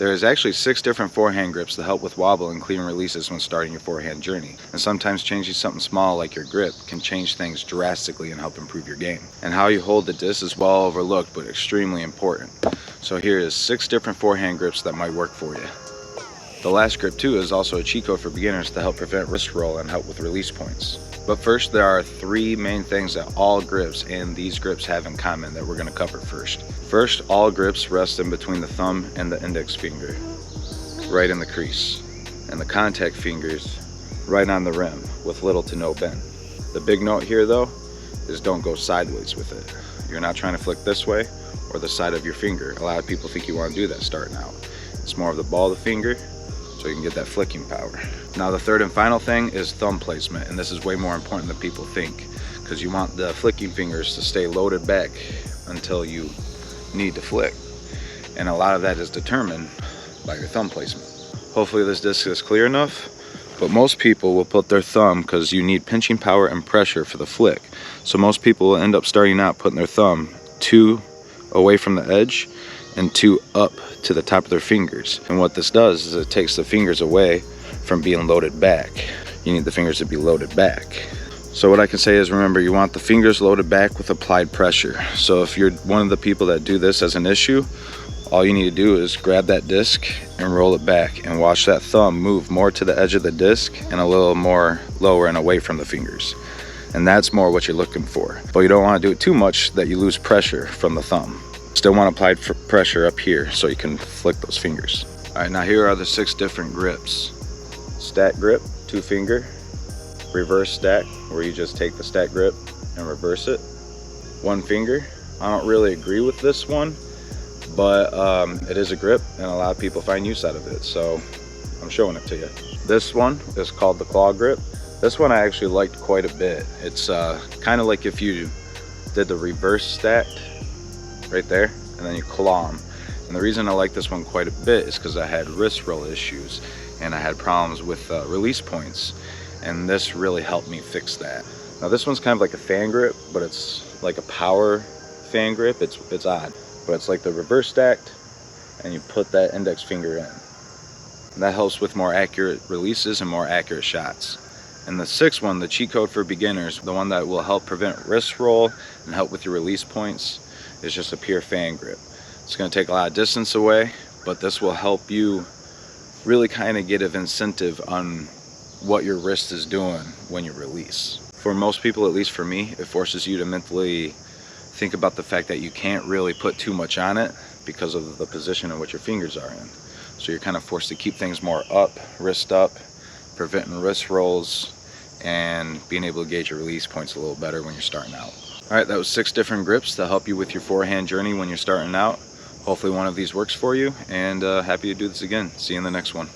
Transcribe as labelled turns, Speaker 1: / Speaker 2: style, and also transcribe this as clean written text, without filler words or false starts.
Speaker 1: There's actually 6 different forehand grips to help with wobble and clean releases when starting your forehand journey. And sometimes changing something small like your grip can change things drastically and help improve your game. And how you hold the disc is well overlooked but extremely important. So here is 6 different forehand grips that might work for you. The last grip too is also a cheat code for beginners to help prevent wrist roll and help with release points. But first, there are 3 main things that all grips and these grips have in common that we're going to cover first. First, all grips rest in between the thumb and the index finger, right in the crease, and the contact fingers right on the rim with little to no bend. The big note here though is don't go sideways with it. You're not trying to flick this way or the side of your finger. A lot of people think you want to do that starting out. It's more of the ball of the finger so you can get that flicking power. Now the third and final thing is thumb placement, and this is way more important than people think, because you want the flicking fingers to stay loaded back until you need to flick, and a lot of that is determined by your thumb placement. Hopefully this disc is clear enough, but most people will put their thumb, because you need pinching power and pressure for the flick, so most people will end up starting out putting their thumb 2 away from the edge and 2 up to the top of their fingers. And what this does is it takes the fingers away from being loaded back. You need the fingers to be loaded back. So what I can say is, remember, you want the fingers loaded back with applied pressure. So if you're one of the people that do this as an issue, all you need to do is grab that disc and roll it back and watch that thumb move more to the edge of the disc and a little more lower and away from the fingers. And that's more what you're looking for. But you don't want to do it too much that you lose pressure from the thumb. Still want applied pressure up here so you can flick those fingers. All right, now here are the 6 different grips. Stack grip, 2 finger. Reverse stack, where you just take the stack grip and reverse it. 1 finger. I don't really agree with this one, but it is a grip and a lot of people find use out of it, so I'm showing it to you. This one is called the claw grip. This one I actually liked quite a bit. It's kind of like if you did the reverse stacked right there and then you claw them. And the reason I like this one quite a bit is because I had wrist roll issues and I had problems with release points, and this really helped me fix that. Now this one's kind of like a fan grip, but it's like a power fan grip. It's odd, but it's like the reverse stacked and you put that index finger in. And that helps with more accurate releases and more accurate shots. And the 6th one, the cheat code for beginners, the one that will help prevent wrist roll and help with your release points, is just a pure fan grip. It's going to take a lot of distance away, but this will help you really kind of get an incentive on what your wrist is doing when you release. For most people, at least for me, it forces you to mentally think about the fact that you can't really put too much on it because of the position in which your fingers are in. So you're kind of forced to keep things more up, wrist up, preventing wrist rolls, and being able to gauge your release points a little better when you're starting out. Alright, that was 6 different grips to help you with your forehand journey when you're starting out. Hopefully one of these works for you, and happy to do this again. See you in the next one.